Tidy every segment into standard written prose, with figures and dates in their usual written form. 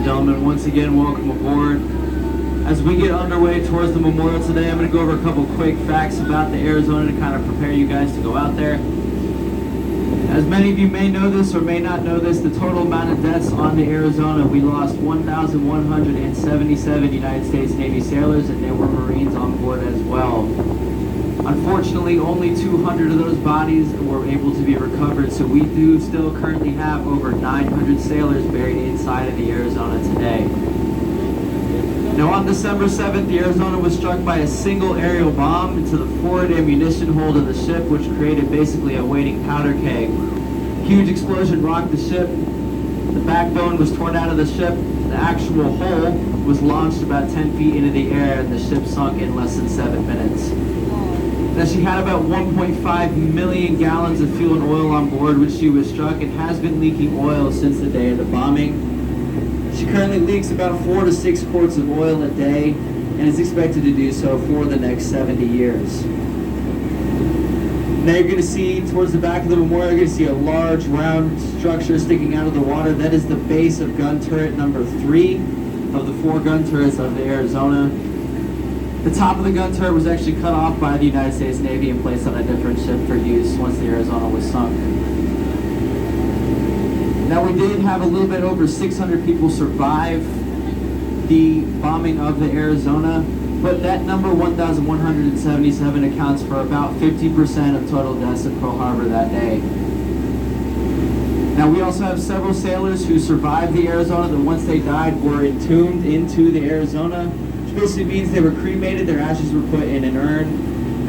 gentlemen, once again, welcome aboard. As we get underway towards the memorial today, I'm going to go over a couple quick facts about the Arizona to kind of prepare you guys to go out there. As many of you may know this or may not know this, the total amount of deaths on the Arizona, we lost 1,177 United States Navy sailors, and there were Marines on board as well. Unfortunately, only 200 of those bodies were able to be recovered, so we do still currently have over 900 sailors buried inside of the Arizona today. Now, on December 7th, the Arizona was struck by a single aerial bomb into the forward ammunition hold of the ship, which created basically a waiting powder keg. Huge explosion rocked the ship. The backbone was torn out of the ship. The actual hull was launched about 10 feet into the air, and the ship sunk in less than 7 minutes. Now, she had about 1.5 million gallons of fuel and oil on board when she was struck, and has been leaking oil since the day of the bombing. She currently leaks about 4 to 6 quarts of oil a day, and is expected to do so for the next 70 years. Now you're going to see towards the back of the memorial, you're going to see a large round structure sticking out of the water. That is the base of gun turret number 3 of the 4 gun turrets of the Arizona. The top of the gun turret was actually cut off by the United States Navy and placed on a different ship for use once the Arizona was sunk. Now, we did have a little bit over 600 people survive the bombing of the Arizona, but that number, 1,177, accounts for about 50% of total deaths in Pearl Harbor that day. Now, we also have several sailors who survived the Arizona that once they died were entombed into the Arizona, which basically means they were cremated, their ashes were put in an urn,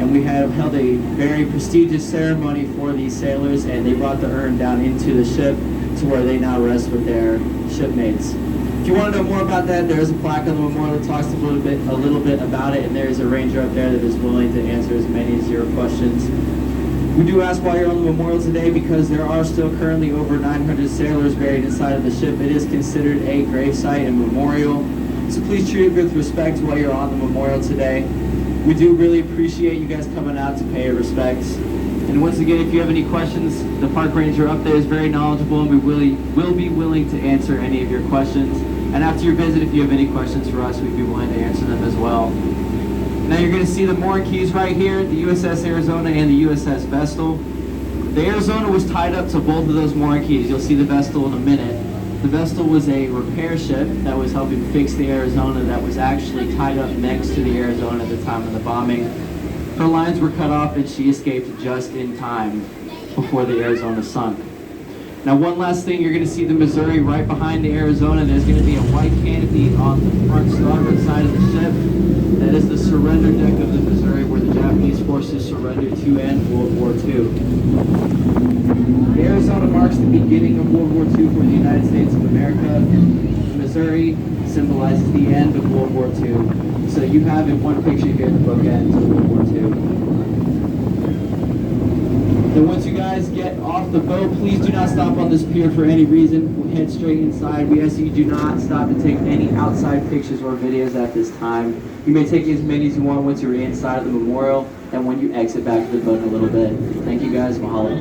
and we have held a very prestigious ceremony for these sailors, and they brought the urn down into the ship to where they now rest with their shipmates. If you want to know more about that, there is a plaque on the memorial that talks a little bit about it, and there is a ranger up there that is willing to answer as many as your questions. We do ask while you're on the memorial today, because there are still currently over 900 sailors buried inside of the ship. It is considered a gravesite and memorial, so please treat it with respect while you're on the memorial today. We do really appreciate you guys coming out to pay your respects. And once again, if you have any questions, the park ranger up there is very knowledgeable, and we will be willing to answer any of your questions. And after your visit, if you have any questions for us, we'd be willing to answer them as well. Now you're going to see the mooring keys right here, the USS Arizona and the USS Vestal. The Arizona was tied up to both of those mooring keys. You'll see the Vestal in a minute. The Vestal was a repair ship that was helping fix the Arizona that was actually tied up next to the Arizona at the time of the bombing. Her lines were cut off, and she escaped just in time before the Arizona sunk. Now, one last thing, you're going to see the Missouri right behind the Arizona. There's going to be a white canopy on the front starboard side of the ship. That is the surrender deck of the Missouri, where the Japanese forces surrendered to end World War II. The Arizona marks the beginning of World War II for the United States of America. The Missouri symbolizes the end of World War II. So you have in one picture here the bookends of World War II. Then once you guys get off the boat, please do not stop on this pier for any reason. We'll head straight inside. We ask that you do not stop to take any outside pictures or videos at this time. You may take as many as you want once you're inside of the memorial, and when you exit back to the boat in a little bit. Thank you guys. Mahalo.